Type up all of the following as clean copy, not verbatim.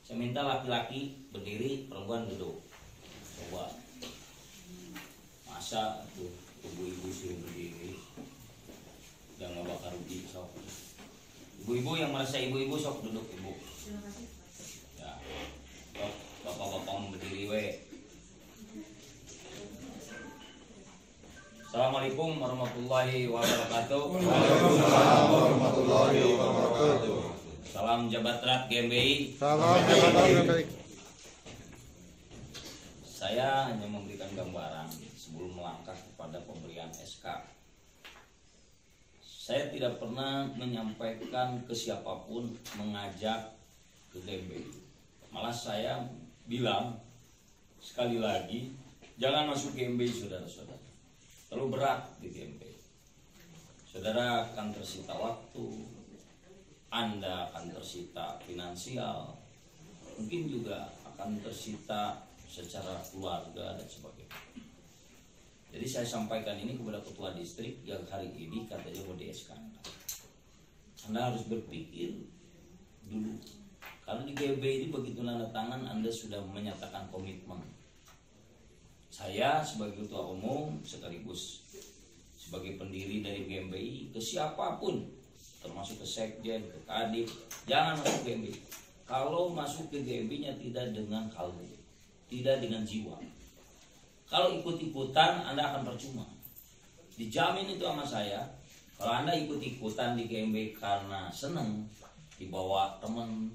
Saya minta laki-laki berdiri, perempuan duduk. Coba. Masa tuh ibu-ibu suruh berdiri, udah nggak bakal rugi sok. Ibu-ibu yang merasa ibu-ibu sok duduk ibu. Ya, sok bapak-bapak berdiri we. Assalamualaikum warahmatullahi wabarakatuh. Waalaikumsalam warahmatullahi wabarakatuh. Salam Jabat Erat GMBI. Salam Jabat Erat GMBI. Saya hanya memberikan gambaran sebelum melangkah kepada pemberian SK. Saya tidak pernah menyampaikan ke siapapun mengajak ke GMBI. Malah saya bilang sekali lagi, jangan masuk GMBI saudara-saudara. Terlalu berat di GMBI. Saudara akan tersita waktu, Anda akan tersita finansial, mungkin juga akan tersita secara keluarga dan sebagainya. Jadi saya sampaikan ini kepada ketua distrik yang hari ini katanya mau di-SK. Anda harus berpikir dulu. Karena di GMBI ini begitu tanda tangan Anda sudah menyatakan komitmen. Saya sebagai ketua umum sekaligus sebagai pendiri dari GMBI ke siapapun, termasuk ke sekjen, ke kadif, jangan masuk GMBI. Kalau masuk ke GMBI-nya tidak dengan kalbu, tidak dengan jiwa. Kalau ikut-ikutan Anda akan percuma. Dijamin itu sama saya. Kalau Anda ikut-ikutan di GMBI karena senang, dibawa teman,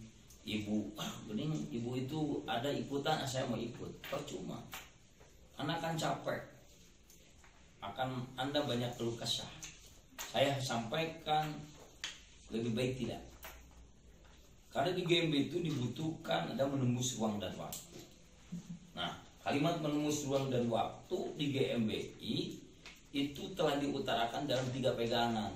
ibu, bening ibu itu ada ikutan, saya mau ikut, percuma. Anda akan capek, Anda banyak keluh kesah. Saya sampaikan lebih baik tidak. Karena di GMBI itu dibutuhkan ada menembus ruang dan waktu. Nah, kalimat menembus ruang dan waktu di GMBI itu telah diutarakan dalam 3 pegangan.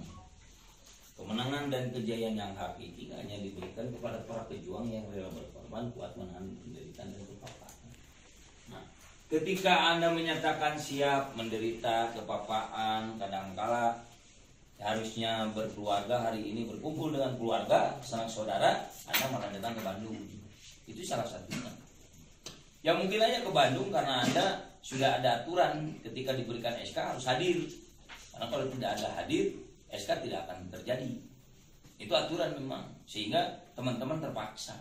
Kemenangan dan kejayaan yang hakiki hanya diberikan kepada para pejuang yang rela berkorban, kuat menahan penderitaan dan kepapaan. Nah, ketika Anda menyatakan siap menderita kepapaan, kadangkala harusnya berkeluarga, hari ini berkumpul dengan keluarga, sanak saudara, Anda malah datang ke Bandung. Itu salah satunya. Ya mungkin aja ke Bandung karena Anda sudah ada aturan ketika diberikan SK harus hadir. Karena kalau tidak ada hadir, SK tidak akan terjadi. Itu aturan memang, sehingga teman-teman terpaksa.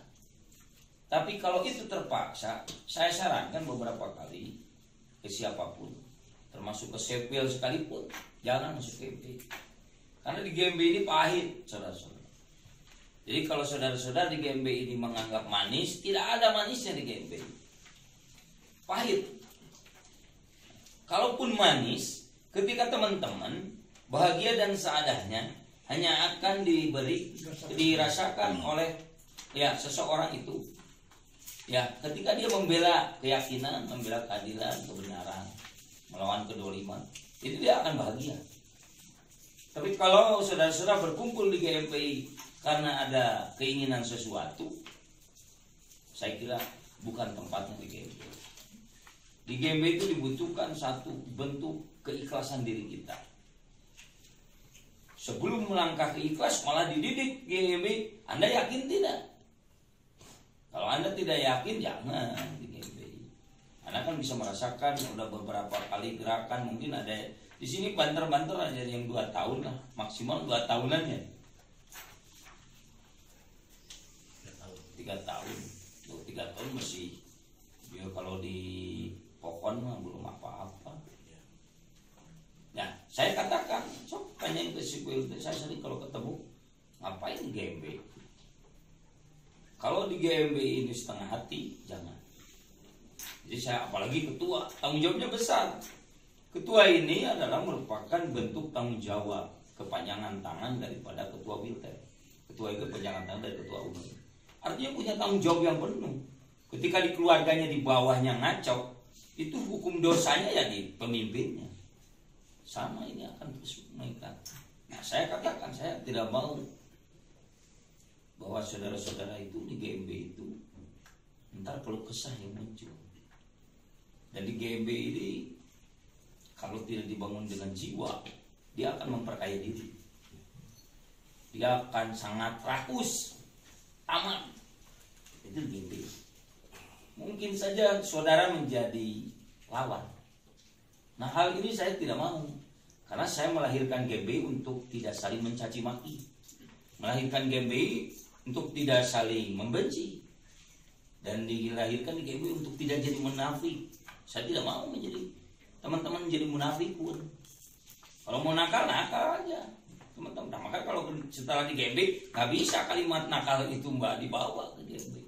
Tapi kalau itu terpaksa, saya sarankan beberapa kali ke siapapun, termasuk ke Sepil sekalipun, jangan masuk GMBI. Karena di GMBI ini pahit, saudara-saudara. Jadi kalau saudara-saudara di GMBI ini menganggap manis, tidak ada manisnya di GMBI. Pahit. Kalaupun manis, ketika teman-teman bahagia dan seadanya, hanya akan dirasakan oleh seseorang itu. Ya, ketika dia membela keyakinan, membela keadilan, kebenaran, melawan kedoliman, itu dia akan bahagia. Tapi kalau saudara-saudara berkumpul di GMBI karena ada keinginan sesuatu, saya kira bukan tempatnya di GMBI. Di GMBI itu dibutuhkan satu bentuk keikhlasan diri kita. Sebelum melangkah ke ikhlas malah dididik GMBI, Anda yakin tidak? Kalau Anda tidak yakin, jangan di GMBI. Anda kan bisa merasakan udah beberapa kali gerakan, mungkin ada di sini banter-banter aja yang 2 tahun lah, maksimal 2 tahunan ya. 3 tahun. 3 tahun masih ya, kalau di pohon mah belum apa-apa. Nah, saya katakan, sok tanyain ke sipil, saya sering kalau ketemu, ngapain GMBI? Kalau di GMBI ini setengah hati, jangan. Jadi saya apalagi ketua, tanggung jawabnya besar. Ketua ini adalah merupakan bentuk tanggung jawab, kepanjangan tangan daripada ketua Wilter. Ketua itu kepanjangan tangan dari ketua umum. Artinya punya tanggung jawab yang penuh. Ketika di keluarganya di bawahnya ngaco, itu hukum dosanya ya di pemimpinnya. Sama ini akan terus meningkat. Nah, saya katakan saya tidak mau bahwa saudara-saudara itu di GMBI itu ntar kalau kesah yang muncul. Dan di GMBI ini kalau tidak dibangun dengan jiwa, dia akan memperkaya diri. Dia akan sangat rakus, tamat. Itu GMBI. mungkin saja saudara menjadi lawan. Nah, hal ini saya tidak mau. Karena saya melahirkan GBI untuk tidak saling mencaci maki. Melahirkan GBI untuk tidak saling membenci. Dan dilahirkan di GBI untuk tidak jadi munafik. Saya tidak mau menjadi teman-teman menjadi munafik pun. Kalau mau nakal, nakal aja teman-teman. Nah, maka kalau setelah di GBI nggak bisa kalimat nakal itu Mbak dibawa ke GBI.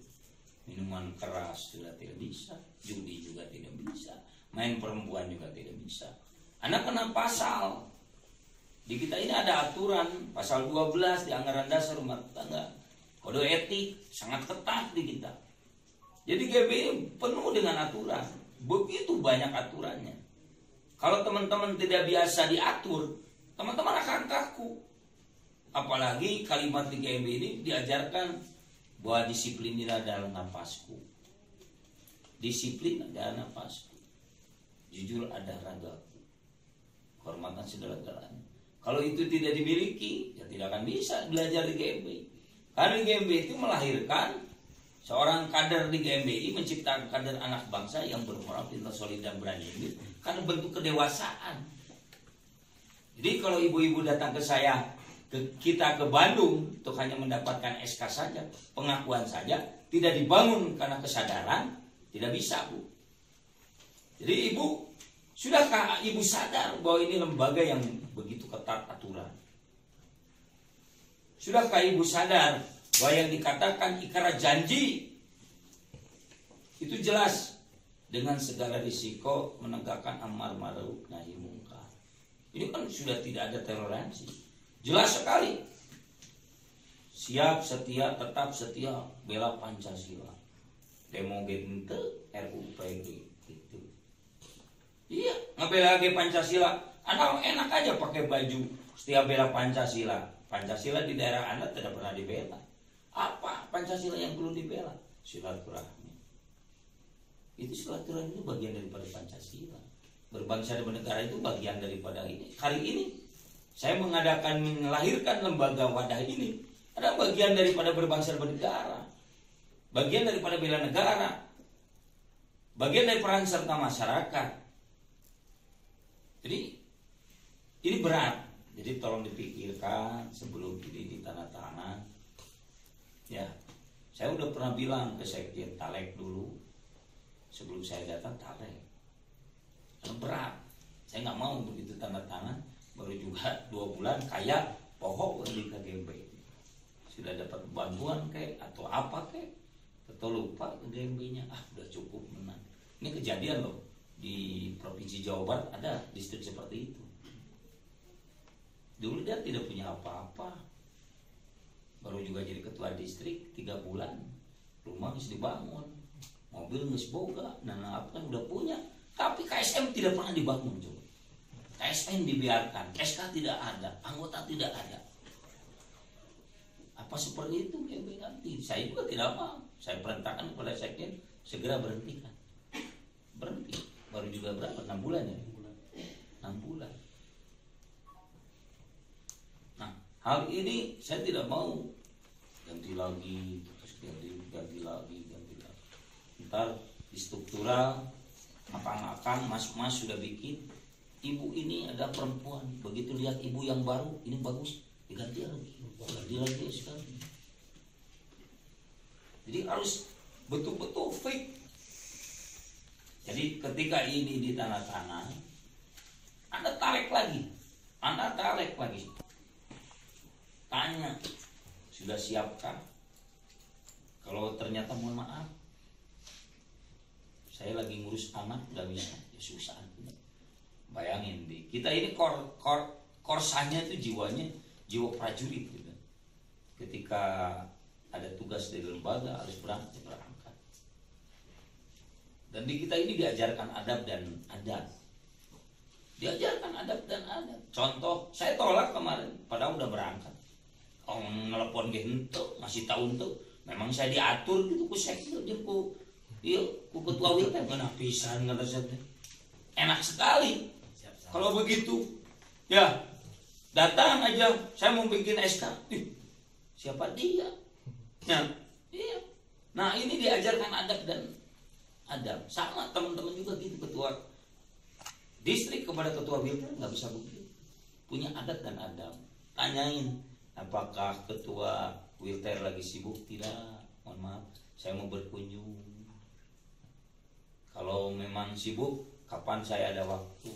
Minuman keras sudah tidak bisa, judi juga tidak bisa, main perempuan juga tidak bisa. Anda kena pasal. Di kita ini ada aturan pasal 12 di anggaran dasar rumah tangga. Kode etik sangat ketat di kita. Jadi GBI penuh dengan aturan. Begitu banyak aturannya. Kalau teman-teman tidak biasa diatur, teman-teman akan kaku. Apalagi kalimat di GBI ini diajarkan bahwa disiplin ini adalah nafasku. Disiplin adalah nafasku. Jujur ada ragaku. Kehormatan segala-galanya. Kalau itu tidak dimiliki, ya tidak akan bisa belajar di GBI. Karena GBI itu melahirkan seorang kader di GBI, menciptakan kader anak bangsa yang bermoral, pintar, solid, dan berani. Ini karena bentuk kedewasaan. Jadi kalau ibu-ibu datang ke saya, kita ke Bandung untuk hanya mendapatkan SK saja, pengakuan saja, tidak dibangun karena kesadaran, tidak bisa, Bu. Jadi ibu, sudahkah ibu sadar bahwa ini lembaga yang begitu ketat aturan? Sudahkah ibu sadar bahwa yang dikatakan ikrar janji itu jelas dengan segala risiko menegakkan amar ma'ruf nahi mungkar. Ini kan sudah tidak ada toleransi. Jelas sekali. Siap, setia, tetap setia bela Pancasila. Demo gente RUPG itu. Iya, ngebela lagi Pancasila. Anda enak aja pakai baju setia bela Pancasila. Pancasila di daerah Anda tidak pernah dibela. Apa Pancasila yang perlu dibela? Silaturahmi. Itu silaturahmi itu bagian daripada Pancasila. Berbangsa dan bernegara itu bagian daripada ini. Hari ini saya melahirkan lembaga wadah ini adalah bagian daripada berbangsa dan bernegara. Bagian daripada bela negara. Bagian dari peran serta masyarakat. Jadi ini berat. Jadi tolong dipikirkan sebelum ini ditandatangan. Ya, saya udah pernah bilang ke Sekjen Talek dulu sebelum saya datang Talek. Karena berat. Saya nggak mau begitu tanda tangan baru juga 2 bulan kayak pohon di KGB. Sudah dapat bantuan kayak atau apa kayak, atau lupa KGB-nya. Udah cukup menang. Ini kejadian loh di Provinsi Jawa Barat ada distrik seperti itu. Dulu dia tidak punya apa-apa. Baru juga jadi ketua distrik 3 bulan. Rumah harus dibangun. Mobil harus boga. Dan apa kan udah punya. Tapi KSM tidak pernah dibangun. Coba. KSM dibiarkan. SK tidak ada. Anggota tidak ada. Apa seperti itu yang ganti? Saya juga tidak mau. Saya perintahkan kepada Sekjen segera berhentikan. Berhenti. Baru juga berapa? 6 bulan ya? 6 bulan. Nah, hal ini saya tidak mau ganti lagi, terus ganti lagi. Ntar di struktural akang-akang, mas-mas sudah bikin. Ibu ini ada perempuan, begitu lihat ibu yang baru, ini bagus, diganti lagi sekali. Jadi harus betul-betul fake. Jadi ketika ini ditandatangan, Anda tarik lagi. Tanya, sudah siapkah? Kalau ternyata mohon maaf, saya lagi ngurus anak, gak bisa, ya susah. Bayangin, kita ini korsanya itu jiwanya, jiwa prajurit gitu. Ketika ada tugas dari lembaga harus berangkat. Dan di kita ini diajarkan adab dan adat. Contoh, saya tolak kemarin, padahal udah berangkat. Nelpon gitu, masih tahun tuh. Memang saya diatur gitu, ku sekil, ku ketua WP, kena pisan, kata saya. Enak sekali. Kalau begitu, ya datang aja, saya mau bikin SK. Siapa dia? Nah, iya. Nah ini diajarkan adab dan Adam. Sama teman-teman juga gitu, ketua distrik kepada ketua Wilter nggak bisa begitu. Punya adat dan adab. Tanyain, apakah ketua Wilter lagi sibuk? Tidak. Mohon maaf, saya mau berkunjung. Kalau memang sibuk, kapan saya ada waktu?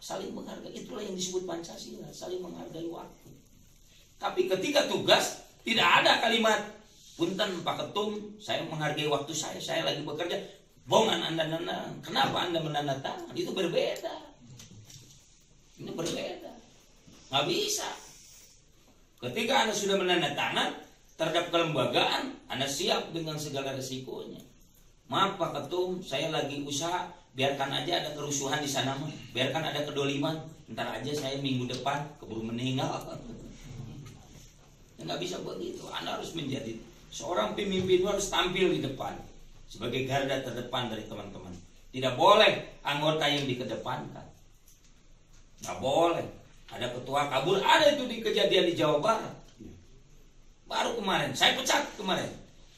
Saling menghargai, itulah yang disebut Pancasila, saling menghargai waktu. Tapi ketika tugas, tidak ada kalimat, punten Pak Ketum, saya menghargai waktu saya lagi bekerja. Bongan Anda nana, kenapa Anda menandatangan? Itu berbeda. Ini berbeda. Nggak bisa. Ketika Anda sudah menandatangan terhadap kelembagaan, Anda siap dengan segala resikonya. Maaf Pak Ketum, saya lagi usaha, biarkan aja ada kerusuhan di sana mah, biarkan ada kedoliman, ntar aja saya minggu depan keburu meninggal. Nggak bisa begitu. Anda harus menjadi seorang pemimpin, harus tampil di depan sebagai garda terdepan dari teman-teman. Tidak boleh anggota yang dikedepankan. Nggak boleh. Ada ketua kabur, ada itu di kejadian di Jawa Barat. Baru kemarin, saya pecat kemarin.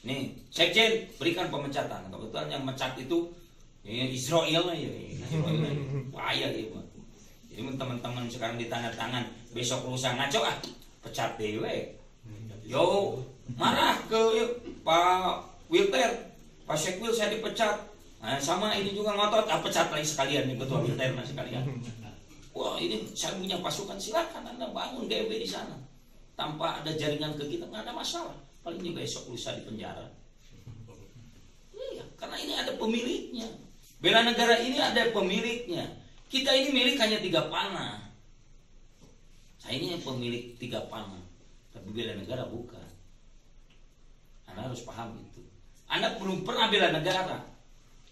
Nih, Sekjen berikan pemecatan. Kebetulan yang mecat itu Israel ya. Bahaya ya, Pak. Jadi teman-teman sekarang ditandatangan, besok lusa ngaco pecat dewe. Yo, marah ke Pak Wilter. Pak Sekwil saya dipecat. Nah, sama ini juga ngotot, pecat lagi sekalian nih ketua Wilter sekalian. Wah, ini saya punya pasukan, silakan Anda bangun GMB di sana. Tanpa ada jaringan ke kita nggak ada masalah. Paling ini besok lusa di penjara. Iya, karena ini ada pemiliknya. Bela negara ini ada pemiliknya. Kita ini milik hanya 3 panah. Saya ini pemilik 3 panah. Tapi bela negara bukan. Anda harus paham itu. Anda belum pernah bela negara.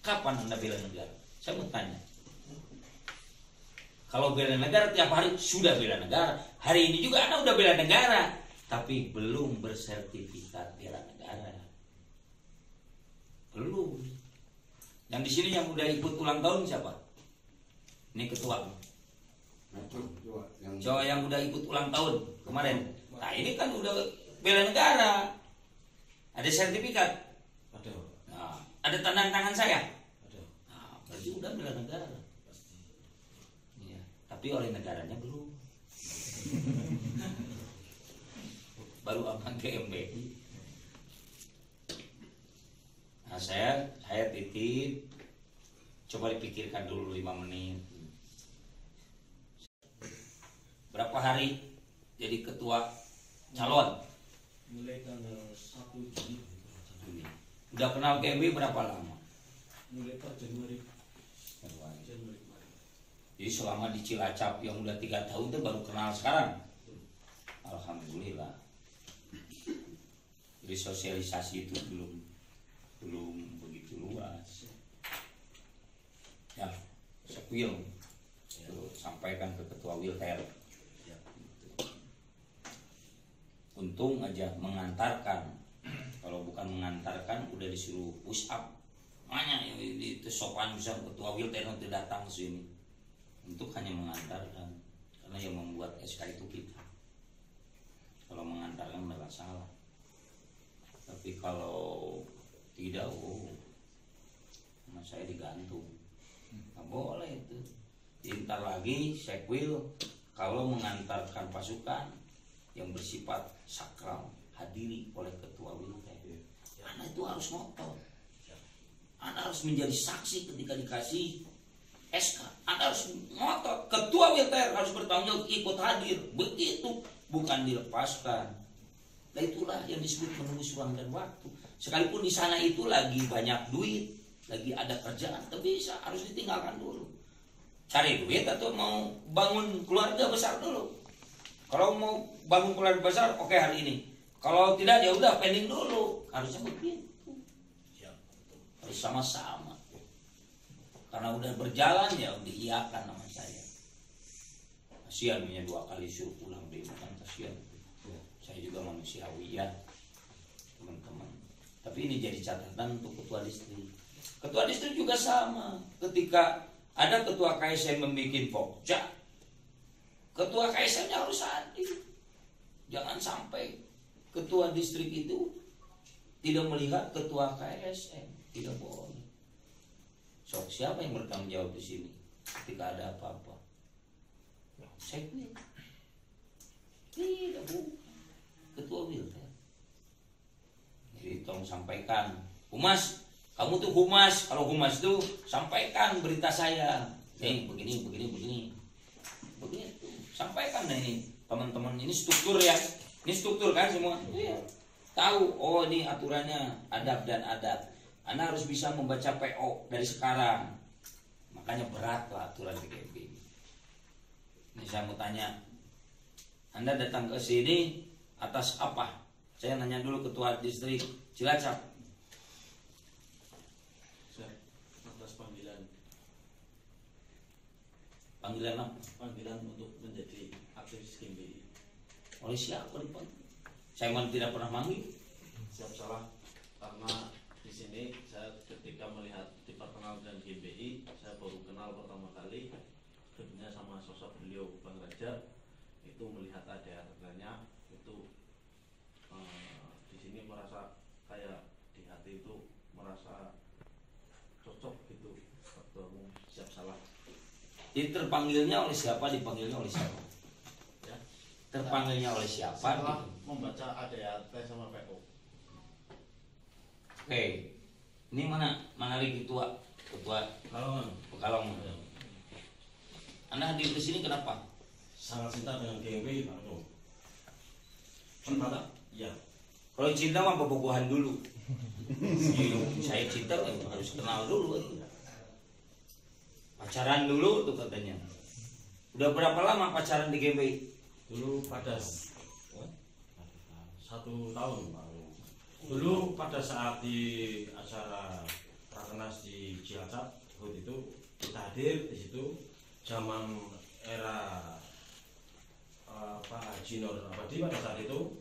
Kapan Anda bela negara? Saya mau tanya. Kalau bela negara tiap hari sudah bela negara. Hari ini juga Anda udah bela negara, tapi belum bersertifikat bela negara. Belum. Yang di sini yang udah ikut ulang tahun siapa? Ini ketua. Coba yang udah ikut ulang tahun kemarin. Nah ini kan udah bela negara. Ada sertifikat. Nah, ada tanda tangan saya. Nah, berarti udah bela negara. Ya, tapi oleh negaranya belum. Baru abang GMBI. Nah saya titip. Coba dipikirkan dulu 5 menit. Berapa hari jadi ketua calon? Mulai tanggal 1 Juni. Udah kenal GMB berapa lama? Mulai per Januari. Jadi selama di Cilacap yang udah 3 tahun itu baru kenal sekarang. Alhamdulillah. Jadi sosialisasi itu belum begitu luas. Ya, Sekwil sampaikan ke ketua Wilter. Untung aja mengantarkan. Kalau bukan mengantarkan udah disuruh push up. Makanya itu sopan bisa ketua Wilter nanti datang ke sini. Untuk hanya mengantarkan. Karena yang membuat SK itu kita. Kalau mengantarkan adalah salah. Tapi kalau tidak, sama saya digantung. Nggak boleh itu. Jadi ntar lagi Sekwil kalau mengantarkan pasukan yang bersifat sakral hadiri oleh ketua Wilter, Anda itu harus ngotot. Anda harus menjadi saksi ketika dikasih SK. Anda harus ngotot. Ketua Wilter harus bertanggung jawab, ikut hadir. Begitu, bukan dilepaskan. Nah itulah yang disebut menembus ruang dan waktu. Sekalipun di sana itu lagi banyak duit, lagi ada kerjaan, tapi bisa harus ditinggalkan dulu. Cari duit atau mau bangun keluarga besar dulu. Kalau mau bangun keluarga besar, oke hari ini. Kalau tidak ya udah pending dulu. Harusnya begitu. Harus sama-sama. Karena udah berjalan ya udah iyakan nama saya. Kasihan punya 2 kali suruh pulang deh, bukan kasihan. Saya juga manusiawi ya, teman-teman. Tapi ini jadi catatan untuk ketua distrik. Ketua distrik juga sama. Ketika ada ketua KSM membuat pokja, ketua KSM-nya harus hadir. Jangan sampai ketua distrik itu tidak melihat ketua KSM. Tidak boleh. So, siapa yang bertanggung jawab di sini ketika ada apa-apa? Sekjen. Tidak, Bu. Ketua Wilter. Jadi tolong sampaikan. Humas, kamu tuh humas. Kalau humas tuh sampaikan berita saya. Nih begini. Begitu. Sampaikan nah ini teman-teman, ini struktur ya. Ini struktur kan semua. Iya. Tahu, oh ini aturannya adab dan adat. Anda harus bisa membaca PO dari sekarang. Makanya berat lah aturan PGB. Ini saya mau tanya, Anda datang ke sini atas apa? Saya nanya dulu Ketua Distrik Cilacap. Atas panggilan Apa? panggilan untuk menjadi aktivis GMBI. Oleh siapa dipanggil? Saya memang tidak pernah manggil. Siap salah, karena di sini saya ketika melihat diperkenalkan GMBI, saya baru kenal pertama kali tentunya sama sosok beliau Bang Raja. Itu melihat ada harganya itu di sini merasa kayak di hati itu merasa cocok gitu. Ketua Umum siap salah. Jadi terpanggilnya oleh siapa? Dipanggilnya oleh siapa? Ya. Terpanggilnya oleh siapa? Setelah membaca ADART sama PO. Oke, ini mana lagi ketua Pekalongan. Anda hadir di sini kenapa? Sangat cinta dengan GMBI Pak Ketum. Cinta? Iya. Kalau cinta mah pebogohan dulu. Saya cinta harus kenal dulu. Pacaran dulu tuh katanya. Udah berapa lama pacaran di GMBI? Dulu pada 1 tahun Pak. Dulu pada saat di acara Rakernas di Cilacap waktu itu kita hadir di situ zaman era Pak Haji Nur Abadi pada saat itu.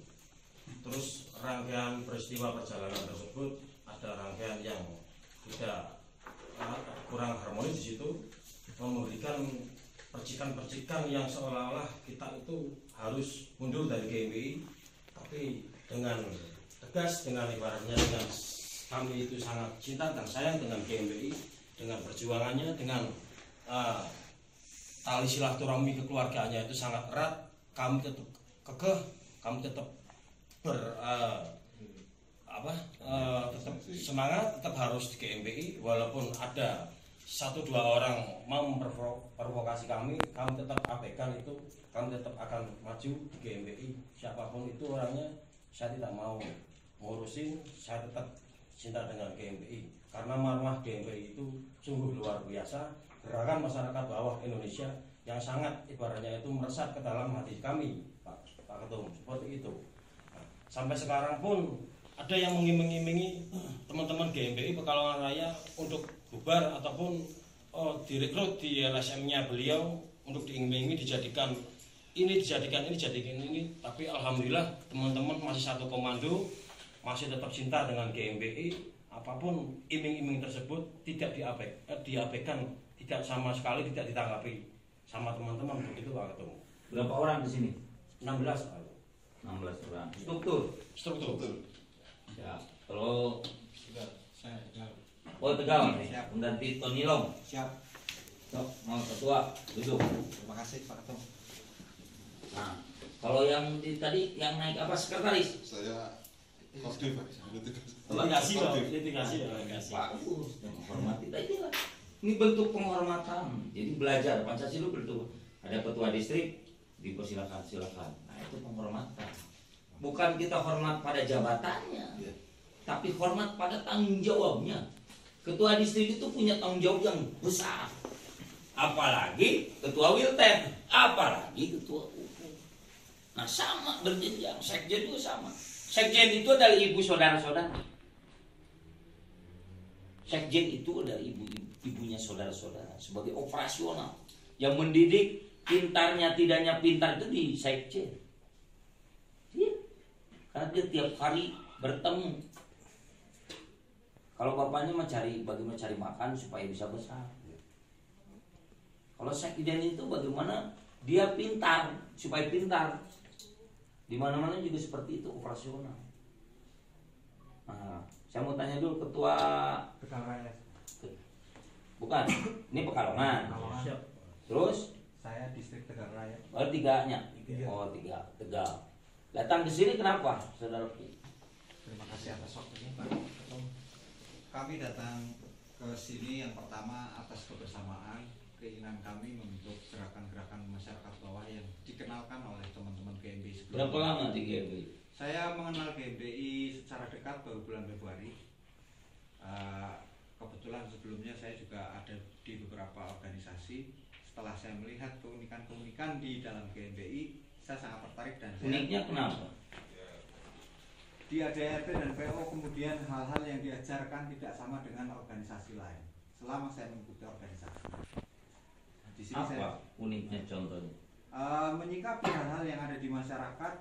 Terus rangkaian peristiwa perjalanan tersebut ada rangkaian yang tidak kurang harmonis di situ, memberikan percikan-percikan yang seolah-olah kita itu harus mundur dari GMBI, tapi dengan tegas, dengan ibaratnya dengan kami itu sangat cinta dan sayang dengan GMBI, dengan perjuangannya, dengan tali silaturahmi kekeluargaannya itu sangat erat. Kami tetap kekeh, kami tetap tetap semangat, tetap harus di GMBI walaupun ada 1-2 orang mau memprovokasi kami tetap abaikan itu, kami tetap akan maju di GMBI. Siapapun itu orangnya, saya tidak mau ngurusin, saya tetap cinta dengan GMBI karena marwah GMBI itu sungguh luar biasa. Gerakan masyarakat bawah Indonesia yang sangat ibaratnya itu meresap ke dalam hati kami, Pak Ketum, seperti itu. Nah, sampai sekarang pun ada yang mengiming-imingi teman-teman GMBI Pekalongan Raya untuk bubar ataupun direkrut di LSM-nya beliau untuk diiming-imingi dijadikan ini, tapi alhamdulillah teman-teman masih satu komando, masih tetap cinta dengan GMBI. Apapun iming-iming tersebut tidak diabaikan, tidak sama sekali tidak ditanggapi sama teman-teman, begitu Pak Ketum. Berapa orang di sini? 16 Pak. 16 orang. Struktur. Ya. Kalau Saya Tegal. oh Tegal, Siap. pengganti Tony Long. Siap. Sok, mau ketua duduk. Terima kasih Pak Ketum. Nah, kalau yang tadi yang naik apa sekretaris? Saya Kodim, Pak. Litigasi Pak, Kodim. litigasi. Bagus, menghormati. Nah, inilah. Ini bentuk penghormatan. Jadi belajar Pancasila betul. Ada ketua distrik, dipersilakan. Nah, itu penghormatan. Bukan kita hormat pada jabatannya, tapi hormat pada tanggung jawabnya. Ketua distrik itu punya tanggung jawab yang besar. Apalagi ketua Wilten, apalagi ketua UPU. Nah, sama berjenjang. Sekjen juga sama. Sekjen itu adalah ibu saudara-saudara. Sekjen itu adalah ibunya saudara-saudara sebagai operasional yang mendidik. Pintarnya tidaknya pintar itu di sekjen. Iya. Karena dia tiap hari bertemu. Kalau bapaknya bagaimana cari makan supaya bisa besar. Kalau sekjen itu bagaimana dia pintar supaya pintar. Di mana-mana juga seperti itu operasional. Nah, saya mau tanya dulu ketua Tegal Raya. Bukan, ini Pekalongan. Pekalongan. Terus Saya distrik Tegal Raya. oh tiganya. Tiga. Oh tiga, Tegal. Datang ke sini kenapa, saudara? Terima kasih atas waktunya Pak Ketum. Kami datang ke sini yang pertama atas kebersamaan keinginan kami membentuk gerakan-gerakan masyarakat bawah yang dikenalkan oleh teman-teman GMBI sebelumnya. Berapa lama di GMBI? Saya mengenal GMBI secara dekat baru bulan Februari. Kebetulan sebelumnya saya juga ada di beberapa organisasi. Setelah saya melihat keunikan-keunikan di dalam GMBI, saya sangat tertarik dan saya Uniknya kenapa? di ADRT dan PO kemudian hal-hal yang diajarkan tidak sama dengan organisasi lain. Selama saya mengikuti organisasi, di sini saya Apa uniknya contohnya? menyikapi hal-hal yang ada di masyarakat,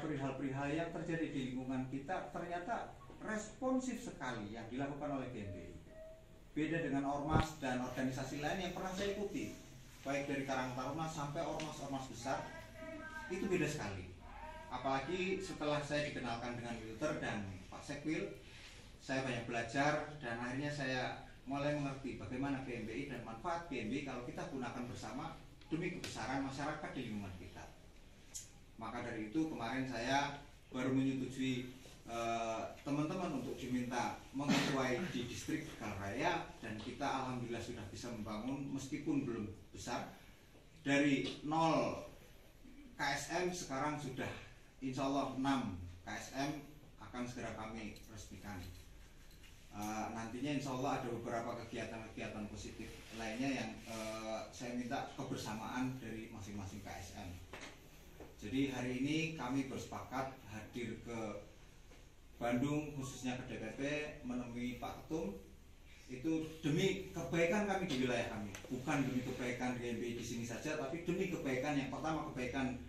perihal-perihal yang terjadi di lingkungan kita ternyata responsif sekali yang dilakukan oleh GMBI. Beda dengan ormas dan organisasi lain yang pernah saya ikuti, baik dari Karang Taruna sampai ormas-ormas besar, itu beda sekali. Apalagi setelah saya dikenalkan dengan Wilter dan Pak Sekwil, saya banyak belajar dan akhirnya saya mulai mengerti bagaimana GMBI dan manfaat GMBI kalau kita gunakan bersama demi kebesaran masyarakat di lingkungan kita. Maka dari itu kemarin saya baru menyetujui teman-teman untuk diminta mengetuai di distrik Tegal Raya, dan kita alhamdulillah sudah bisa membangun meskipun belum besar. Dari 0 KSM sekarang sudah insya Allah 6 KSM akan segera kami resmikan. Nantinya insya Allah ada beberapa kegiatan-kegiatan positif lainnya yang saya minta kebersamaan dari masing-masing KSM. Jadi hari ini kami bersepakat hadir ke Bandung, khususnya ke DPP, menemui Pak Ketum, itu demi kebaikan kami di wilayah kami, bukan demi kebaikan GMBI di sini saja, tapi demi kebaikan, yang pertama kebaikan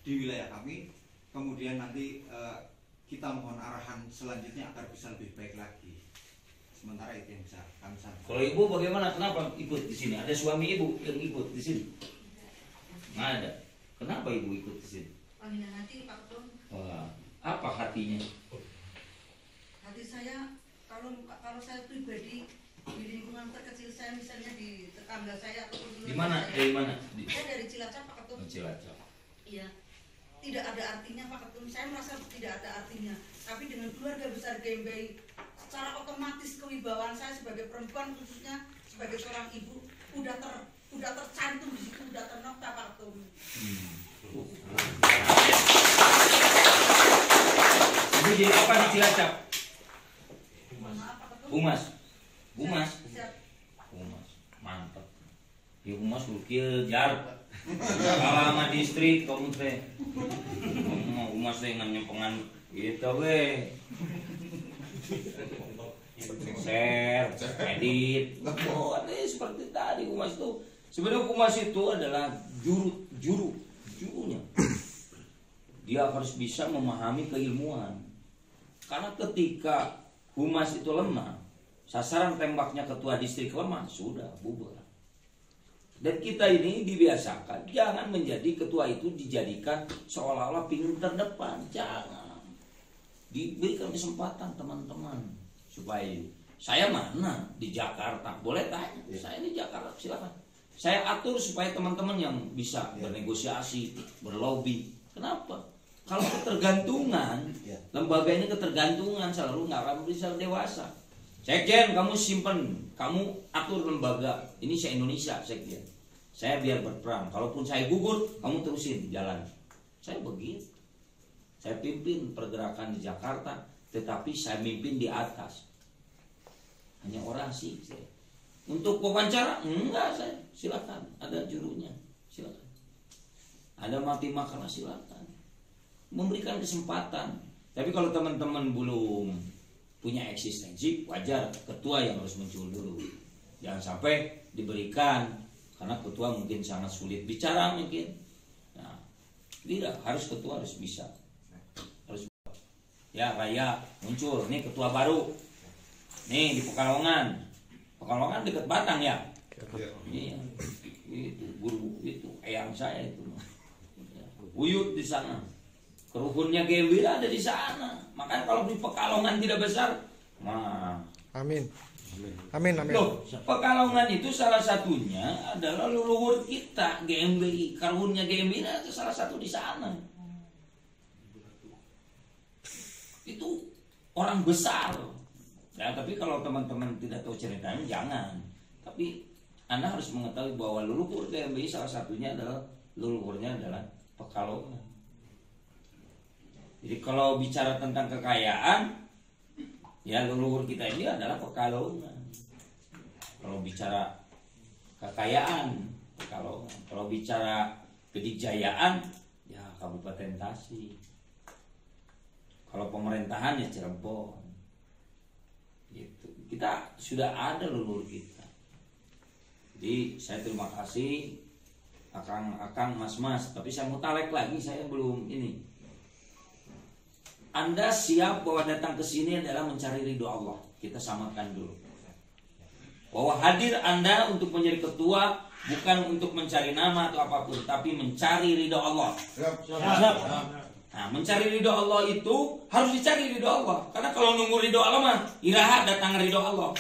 di wilayah kami, kemudian nanti kita mohon arahan selanjutnya agar bisa lebih baik lagi. Sementara itu yang bisa kami sampaikan. Kalau ibu bagaimana? Kenapa ikut di sini? Ada suami ibu yang ikut di sini? Nggak ada. Kenapa ibu ikut di sini? Panggilan hati Pak Ketum. Wah, apa hatinya? Hati saya kalau saya pribadi di lingkungan terkecil saya, misalnya di tetangga saya ataupun Di mana? saya, Dari mana? saya dari Cilacap Pak Ketum. Cilacap. Iya. Tidak ada artinya Pak Ketum. Saya merasa tidak ada artinya. Tapi dengan keluarga besar GMBI, secara otomatis kewibawaan saya sebagai perempuan, khususnya sebagai seorang ibu, udah tercantum di situ, udah ternokta Pak Ketum. Ibu jadi apa di Cilacap? Maaf Pak Ketum. Humas. Humas. Siap. Humas. Mantap. Ya humas ukil jar. Kalau sama distrik kamu teh. Mau humas teh nyempengan gitu we. Share, edit. Oh, ini seperti tadi humas itu. Sebenarnya humas itu adalah jurunya. Dia harus bisa memahami keilmuan. Karena ketika humas itu lemah, sasaran tembaknya ketua distrik lemah, sudah bubar. Dan kita ini dibiasakan jangan menjadi ketua itu dijadikan seolah-olah pingin terdepan, jangan. Diberikan kesempatan teman-teman supaya saya mana di Jakarta, boleh tanya, saya di Jakarta silakan. Saya atur supaya teman-teman yang bisa bernegosiasi, berlobby. Kenapa? Kalau ketergantungan, lembaga ini ketergantungan selalu nggak akan bisa dewasa. Sekjen, kamu simpen, kamu atur lembaga. Ini se-Indonesia, Sekjen. Saya biar berperan. Kalaupun saya gugur, kamu terusin jalan. Saya begitu. Saya pimpin pergerakan di Jakarta, tetapi saya mimpin di atas. Hanya orasi. Untuk wawancara, enggak saya. Silakan, ada jurunya. Silakan. Ada mati makalah, silakan. Memberikan kesempatan. Tapi kalau teman-teman belum punya eksistensi, wajar ketua yang harus muncul dulu. Jangan sampai diberikan, karena ketua mungkin sangat sulit bicara mungkin. Nah, tidak, harus ketua harus bisa. Harus. Ya, Raya muncul, nih ketua baru. Nih di Pekalongan. Pekalongan dekat Batang ya. Iya. Itu guru itu, eyang saya itu. Uyut di sana. Kerukunnya GMBI ada di sana. Makanya kalau di Pekalongan tidak besar, nah, Amin. Amin, amin. Loh, Pekalongan itu salah satunya adalah leluhur kita, GMBI. Karunnya GMBI itu salah satu di sana. Itu orang besar. Ya, tapi kalau teman-teman tidak tahu ceritanya, jangan. Tapi Anda harus mengetahui bahwa leluhur GMBI salah satunya adalah leluhurnya adalah Pekalongan. Jadi kalau bicara tentang kekayaan, ya leluhur kita ini adalah Pekalongan. Kalau bicara kekayaan, Pekalongan. Kalau bicara kedikjayaan, ya Kabupaten Tasik. Kalau pemerintahan ya Cirebon. Gitu. Kita sudah ada leluhur kita. Jadi saya terima kasih akang, mas, tapi saya mau talek lagi, saya belum ini. Anda siap bahwa datang ke sini adalah mencari ridho Allah. Kita samakan dulu. Bahwa hadir Anda untuk menjadi ketua bukan untuk mencari nama atau apapun, tapi mencari ridho Allah. Nah, mencari ridho Allah itu harus dicari ridho Allah. Karena kalau nunggu ridho Allah mah iraha datang ridho Allah.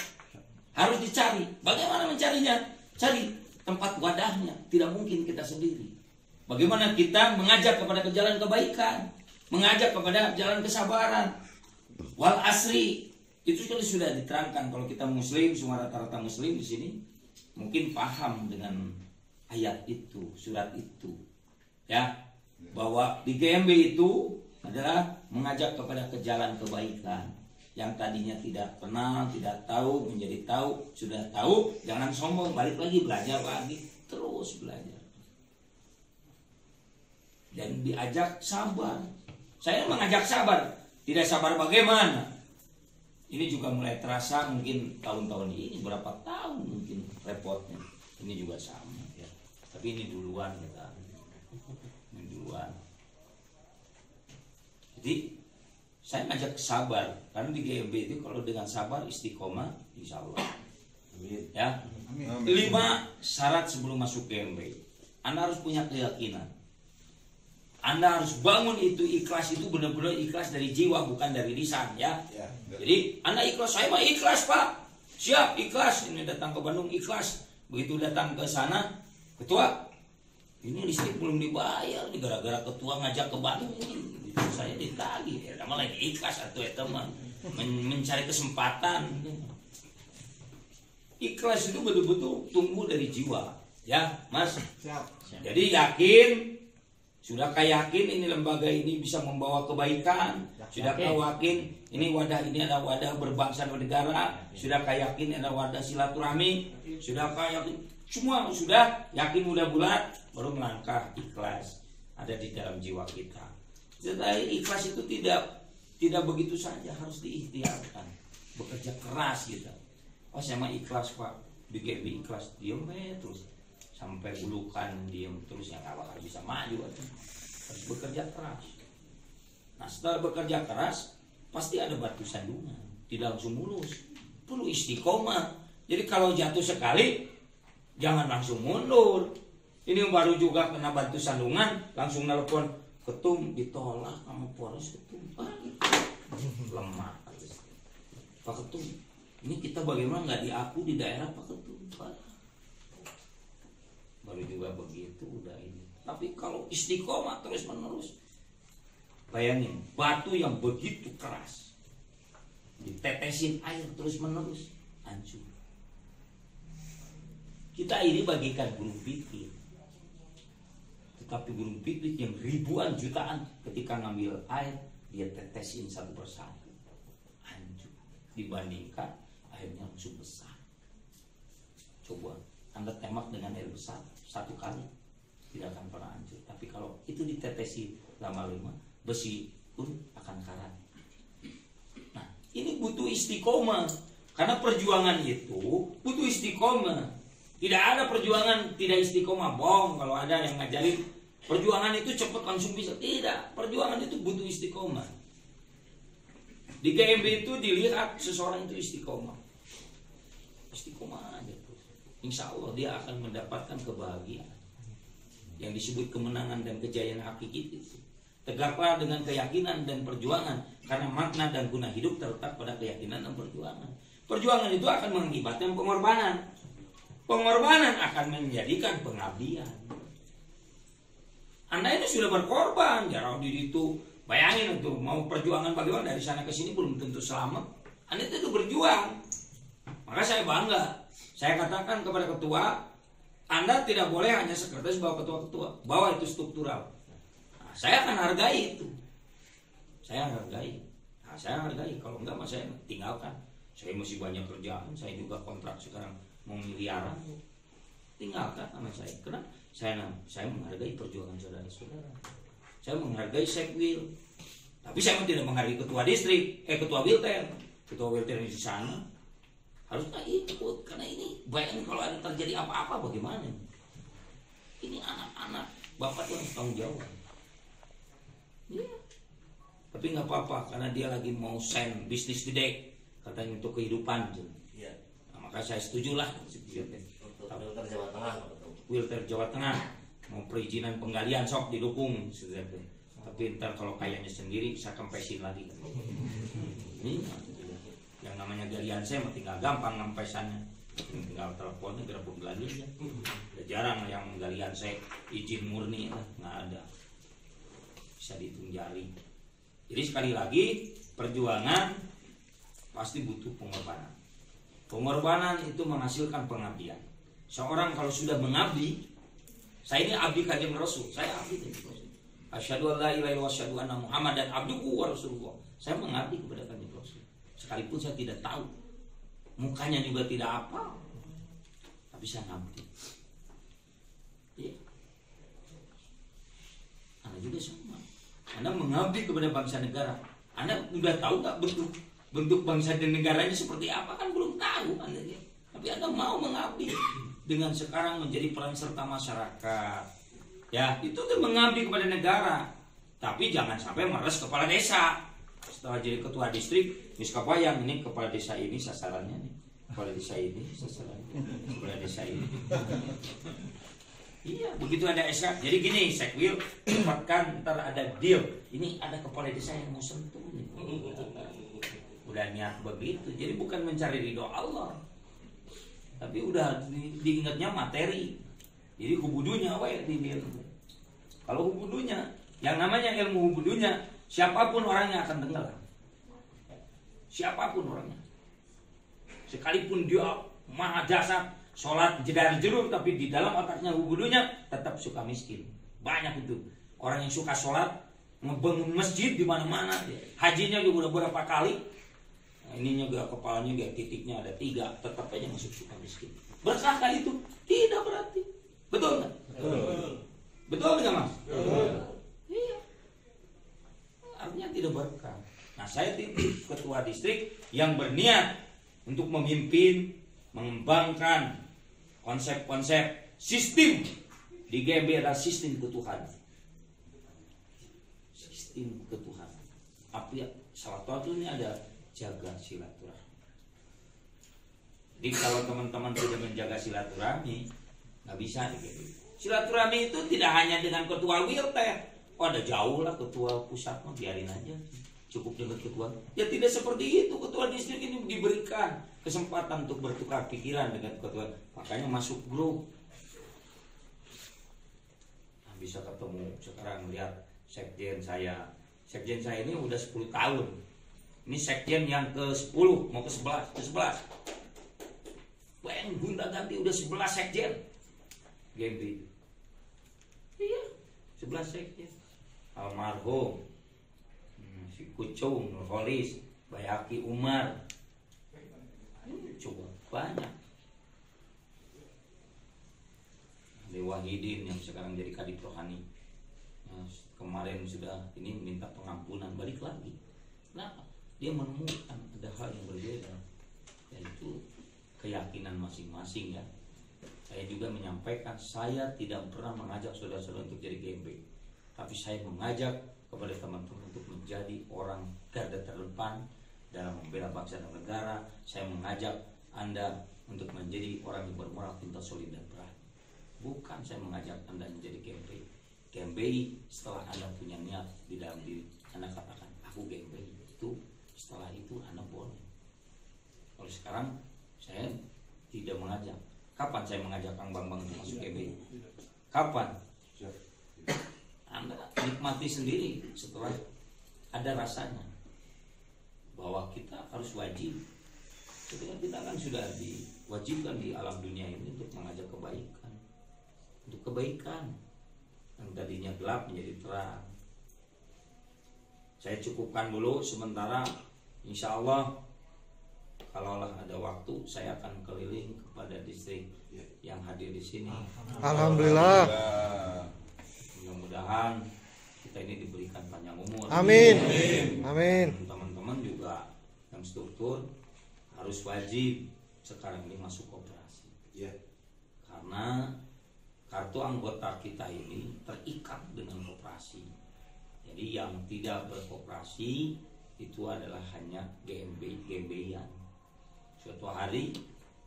Harus dicari. Bagaimana mencarinya? Cari tempat wadahnya. Tidak mungkin kita sendiri. Bagaimana kita mengajak kepada jalan kebaikan, mengajak kepada jalan kesabaran. Wal asri itu sudah diterangkan. Kalau kita muslim, semua rata-rata muslim di sini mungkin paham dengan ayat itu, surat itu. Ya, bahwa di GMB itu adalah mengajak kepada ke jalan kebaikan. Yang tadinya tidak kenal, tidak tahu, menjadi tahu, sudah tahu, jangan sombong, balik lagi, belajar lagi, terus belajar. Dan diajak sabar. Saya mengajak sabar, tidak sabar bagaimana? Ini juga mulai terasa mungkin tahun-tahun ini, berapa tahun mungkin repotnya. Ini juga sama ya. Tapi ini duluan kita. Ini duluan. Jadi saya ngajak sabar, karena di GMB itu kalau dengan sabar istiqomah, insya Allah. Ya. 5 syarat sebelum masuk GMB. Anda harus punya keyakinan. Anda harus bangun itu ikhlas, itu benar-benar ikhlas dari jiwa, bukan dari lisan ya. Jadi Anda ikhlas, saya mah ikhlas Pak, siap ikhlas. Ini datang ke Bandung ikhlas, begitu datang ke sana, ketua, ini listrik belum dibayar, ini gara-gara ketua ngajak ke Bandung ini, saya ditagih. Ya, nama lagi ikhlas atau ya teman, mencari kesempatan. Ikhlas itu betul-betul tumbuh dari jiwa, ya Mas. Siap. Jadi yakin. Sudahkah yakin ini lembaga ini bisa membawa kebaikan? Sudahkah yakin ini wadah ini adalah wadah berbangsa dan negara? Sudahkah yakin ada wadah silaturahmi? Sudahkah yakin? Semua sudah yakin, udah bulat, baru melangkah ikhlas ada di dalam jiwa kita. Jadi ikhlas itu tidak begitu saja, harus diikhtiarkan, bekerja keras kita. Oh saya mah ikhlas Pak, BGB ikhlas, diem terus. Sampai bulukan diem terus, yang gak bakal bisa maju. Harus bekerja keras. Nah setelah bekerja keras pasti ada batu sandungan, tidak langsung mulus, perlu istiqomah. Jadi kalau jatuh sekali jangan langsung mundur. Ini baru juga kena batu sandungan langsung nelpon ketum, ditolak sama poros ketum. Lemah Pak Ketum, ini kita bagaimana nggak diaku di daerah Pak Ketum. Baru juga begitu udah ini. Tapi kalau istiqomah terus menerus, bayangin batu yang begitu keras ditetesin air terus menerus, hancur. Kita ini bagikan burung pipit, tetapi burung pipit yang ribuan jutaan ketika ngambil air dia tetesin satu persatu, hancur. Dibandingkan airnya langsung besar. Coba Anda tembak dengan air besar satu kali tidak akan pernah hancur. Tapi kalau itu ditetesi lama-lama, besi pun akan karat. Nah, ini butuh istiqomah. Karena perjuangan itu butuh istiqomah. Tidak ada perjuangan tidak istiqomah. Bohong kalau ada yang ngajarin perjuangan itu cepat langsung bisa. Tidak, perjuangan itu butuh istiqomah. Di GMB itu dilihat seseorang itu istiqomah. Istiqomah aja. Insya Allah dia akan mendapatkan kebahagiaan yang disebut kemenangan dan kejayaan hakiki itu. Tegaklah dengan keyakinan dan perjuangan, karena makna dan guna hidup terletak pada keyakinan dan perjuangan. Perjuangan itu akan mengakibatkan pengorbanan. Pengorbanan akan menjadikan pengabdian. Anda ini sudah berkorban, jarang diri itu. Bayangin itu mau perjuangan bagaimana dari sana ke sini belum tentu selamat. Anda itu berjuang. Maka saya bangga. Saya katakan kepada ketua, Anda tidak boleh hanya sekretaris bawa ketua-ketua, bawa itu struktural. Nah, saya akan hargai itu. Saya hargai. Nah, saya hargai. Kalau enggak, mas saya tinggalkan. Saya masih banyak kerjaan. Saya juga kontrak sekarang mau miliaran. Tinggalkan sama saya. Kenapa? Saya menghargai perjuangan saudara-saudara. Saya menghargai Sekwil. Tapi saya tidak menghargai ketua distrik, ketua Wilter. Ketua Wilter di sana harusnya ikut, karena ini bayangin kalau ada terjadi apa-apa bagaimana? Ini anak-anak, bapak tuh harus tanggung jawab. Iya. Tapi nggak apa-apa, karena dia lagi mau sign bisnis gede, katanya untuk kehidupan. Iya. Nah, maka saya setujulah. Untuk Wilter Jawa Tengah. Wilter Jawa Tengah mau perizinan penggalian sok didukung. Tapi ntar kalau kayaknya sendiri saya kempesin lagi. Ini yang namanya galian saya tinggal gampang ngempesannya, tinggal teleponnya gerbong gali aja. Udah jarang yang galian saya izin murni, nggak ada, bisa dihitung jari. Jadi sekali lagi perjuangan pasti butuh pengorbanan. Pengorbanan itu menghasilkan pengabdian. Seorang kalau sudah mengabdi, saya ini abdi kanjeng Rasul, saya abdi kanjeng Rasul. Asyhadu an la ilaha illallah wa asyhadu anna Muhammadan abduhu wa rasulullah. Saya mengabdi kepada kanjeng Rasul. Sekalipun saya tidak tahu, mukanya juga tidak apa, tapi saya ngabdi. Ya. Anda juga sama. Anda mengabdi kepada bangsa negara. Anda sudah tahu nggak bentuk bangsa dan negaranya seperti apa? Kan belum tahu Anda. Tapi Anda mau mengabdi dengan sekarang menjadi peran serta masyarakat. Ya, itu kan mengabdi kepada negara. Tapi jangan sampai meres kepala desa. Setelah jadi ketua distrik, yang ini kepala desa ini sasarannya nih. Kepala desa ini sasarannya. Kepala desa ini. Iya, begitu ada SK. Jadi gini, Sekwil, cepatkan ntar ada deal. Ini ada kepala desa yang mau sentuh nih. Udah niat begitu. Jadi bukan mencari ridho Allah, tapi udah diingatnya materi. Jadi hubudunya di kalau hubudunya, yang namanya ilmu hubudunya, siapapun orangnya akan dengar. Siapapun orangnya. Sekalipun dia maha dasar, sholat jedar jeruk, tapi di dalam otaknya hubudunya tetap suka miskin. Banyak itu orang yang suka sholat, ngebangun masjid di mana-mana, hajinya juga udah berapa kali. Nah, ininya juga kepalanya juga titiknya ada 3, tetap aja masuk suka miskin. Berkah itu? Tidak berarti. Betul nggak? Betul nggak mas? Iya. Artinya tidak berkah. Nah saya titip ketua distrik yang berniat untuk memimpin, mengembangkan konsep-konsep sistem di GMB adalah sistem ketuhanan. Sistem ketuhanan. Apa salah satunya ada jaga silaturahmi. Jadi kalau teman-teman sudah menjaga silaturahmi, nggak bisa gitu. Silaturahmi itu tidak hanya dengan ketua Wilter. Oh ada jauh lah ketua pusat mah biarin aja. Cukup dengan ketua. Ya tidak seperti itu. Ketua distrik ini diberikan kesempatan untuk bertukar pikiran dengan ketua. Makanya masuk grup. Nah, bisa ketemu sekarang lihat sekjen saya. Sekjen saya ini udah 10 tahun. Ini sekjen yang ke-10 mau ke-11. Bayang gonta ganti udah 11 sekjen. GMB. Iya, 11 sekjen. Almarhum si Kucung, Nurholis, Bayaki Umar. Coba banyak. Wahidin yang sekarang jadi kadip rohani. Nah, kemarin sudah ini minta pengampunan, balik lagi. Kenapa? Dia menemukan ada hal yang berbeda, yaitu keyakinan masing-masing ya. Saya juga menyampaikan saya tidak pernah mengajak saudara-saudara untuk jadi GMB, tapi saya mengajak kepada teman-teman untuk menjadi orang garda terdepan dalam membela bangsa dan negara. Saya mengajak Anda untuk menjadi orang yang bermoral, pintar, solid dan berani. Bukan saya mengajak Anda menjadi GMB. GMB setelah Anda punya niat di dalam diri, Anda katakan aku GMB itu. Setelah itu Anda boleh. Kalau sekarang saya tidak mengajak. Kapan saya mengajak Kang Bambang untuk masuk GBI? Kapan? Anda nikmati sendiri setelah ada rasanya bahwa kita harus wajib. Ketika kita kan sudah diwajibkan di alam dunia ini untuk mengajak kebaikan, untuk kebaikan yang tadinya gelap menjadi terang. Saya cukupkan dulu sementara. Insya Allah kalaulah ada waktu saya akan keliling kepada distrik yang hadir di sini. Alhamdulillah. Mudah-mudahan kita ini diberikan panjang umur. Amin. Amin. Teman-teman juga yang struktur harus wajib sekarang ini masuk koperasi. Karena kartu anggota kita ini terikat dengan koperasi. Jadi yang tidak berkoperasi itu adalah hanya GMB-an. Suatu hari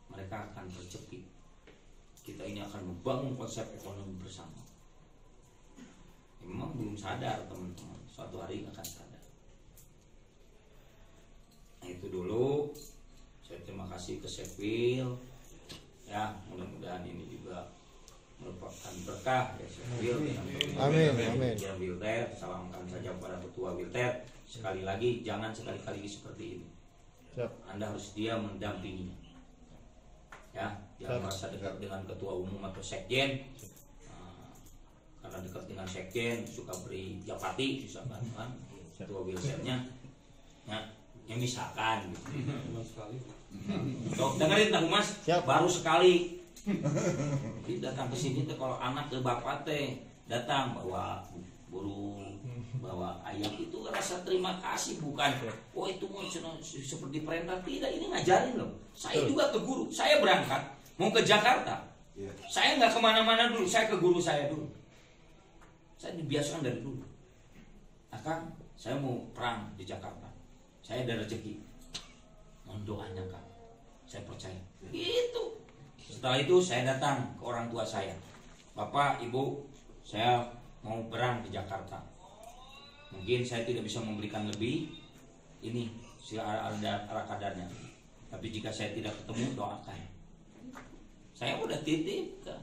mereka akan tercepit. Kita ini akan membangun konsep ekonomi bersama. Memang belum sadar teman-teman, suatu hari akan sadar. Nah, itu dulu. Saya terima kasih ke Sekbil. Ya, mudah-mudahan ini juga merupakan berkah ya Sekbil. Amin. Amin. Ya Wilter, salamkan saja kepada Ketua Wilter. Sekali lagi, jangan sekali-kali seperti ini. Siap. Anda harus dia mendampinginya. Ya, jangan merasa dekat dengan Ketua Umum atau Sekjen. Karena dekat dengan Sekjen suka beri japati, misalkan kan Ketua Wilternya. Ya misalkan gitu. Dengerin tak Mas? Siap. Baru sekali. Jadi datang ke sini kalau anak ke bapak teh datang bawa burung, bawa ayam, itu rasa terima kasih, bukan oh itu mau seperti perintah. Tidak, ini ngajarin loh. Saya juga ke guru, saya berangkat mau ke Jakarta, saya nggak kemana-mana dulu, saya ke guru saya dulu. Saya dibiasakan dari dulu. Kang, saya mau perang di Jakarta, saya ada rezeki, mohon doanya Kang, saya percaya. Gitu. Setelah itu saya datang ke orang tua saya, Bapak, Ibu, saya mau perang di Jakarta. Mungkin saya tidak bisa memberikan lebih, ini ada kadarnya. Tapi jika saya tidak ketemu, doakan. Saya udah titip ke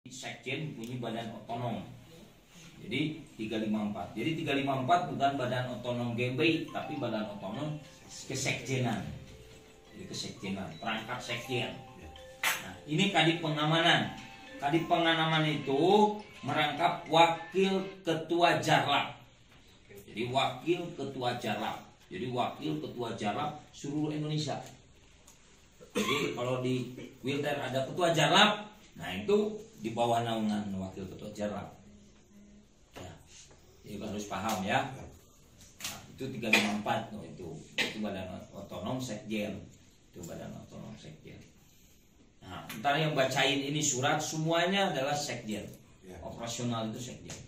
Sekjen punya badan otonom. Jadi 354. Jadi 354 bukan badan otonom GMBI, tapi badan otonom kesekjenan. Jadi kesekjenan, perangkat sekjen. Nah, ini Kadip Pengamanan. Kadip Pengamanan itu merangkap wakil ketua Jarlap. Jadi wakil ketua Jarlap. Jadi wakil ketua Jarlap seluruh Indonesia. Jadi kalau di Wilter ada ketua Jarlap, nah itu di bawah naungan wakil ketua Jarlap. Ya, jadi harus paham ya. Nah, itu 354 no, itu badan otonom sekjen. Itu badan otonom sekjen. Nah, ntar yang bacain ini surat semuanya adalah sekjen. Operasional itu sekjen.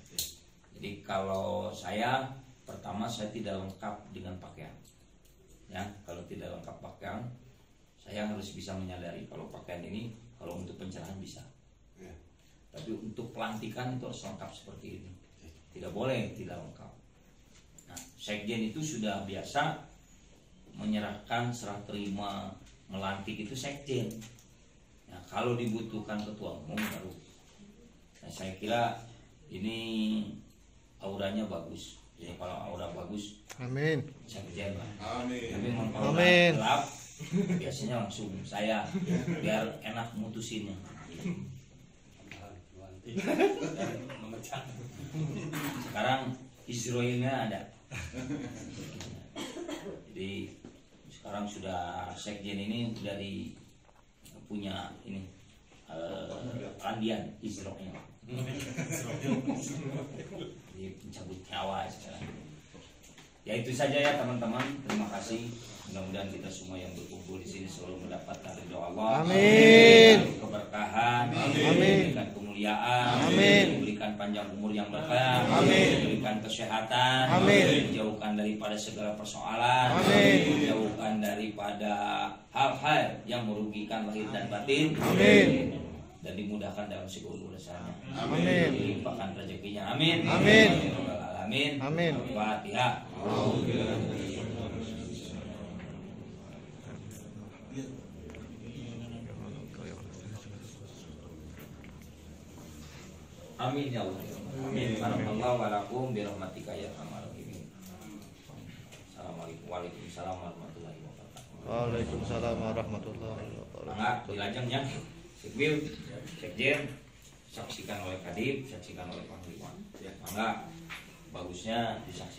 Jadi kalau saya pertama saya tidak lengkap dengan pakaian. Ya, kalau tidak lengkap pakaian, saya harus bisa menyadari kalau pakaian ini kalau untuk pencerahan bisa. Tapi untuk pelantikan itu harus lengkap seperti ini. Tidak boleh tidak lengkap. Nah, sekjen itu sudah biasa menyerahkan serah terima melantik itu sekjen. Nah, kalau dibutuhkan ketua umum baru. Nah, saya kira ini auranya bagus. Jadi kalau aura bagus, Amin. sekjen lah. Amin. Tapi kalau Amin. gelap, biasanya langsung saya biar enak mutusinnya. Sekarang Israelnya ada. Jadi sekarang sudah sekjen ini dari punya ini Andian Israelnya. Jadi mencabut nyawa sekarang. Ya itu saja ya teman-teman. Terima kasih. Mudah-mudahan kita semua yang berkumpul di sini selalu mendapatkan ridho Allah. Amin. Keberkahan. Amin. Diberikan kemuliaan. Amin. Diberikan panjang umur yang berkah. Amin. Diberikan kesehatan. Amin. Dijauhkan daripada segala persoalan. Amin. Dijauhkan daripada hal-hal yang merugikan lahir dan batin. Amin. Dan dimudahkan dalam segala urusannya. Amin. Dilimpahkan rezekinya. Amin. Amin. Amin. Amin. Fatihah. Amin ya Allah. Amin. Barakallahu wa lakum bi rahmatika ya arhamar rahimin. Assalamualaikum warahmatullahi wabarakatuh. Waalaikumsalam warahmatullahi wabarakatuh. Mangga dilajengnya Sekbil, Sekjen, saksikan oleh Kadip, saksikan oleh Panglima. Mangga bagusnya disaksikan.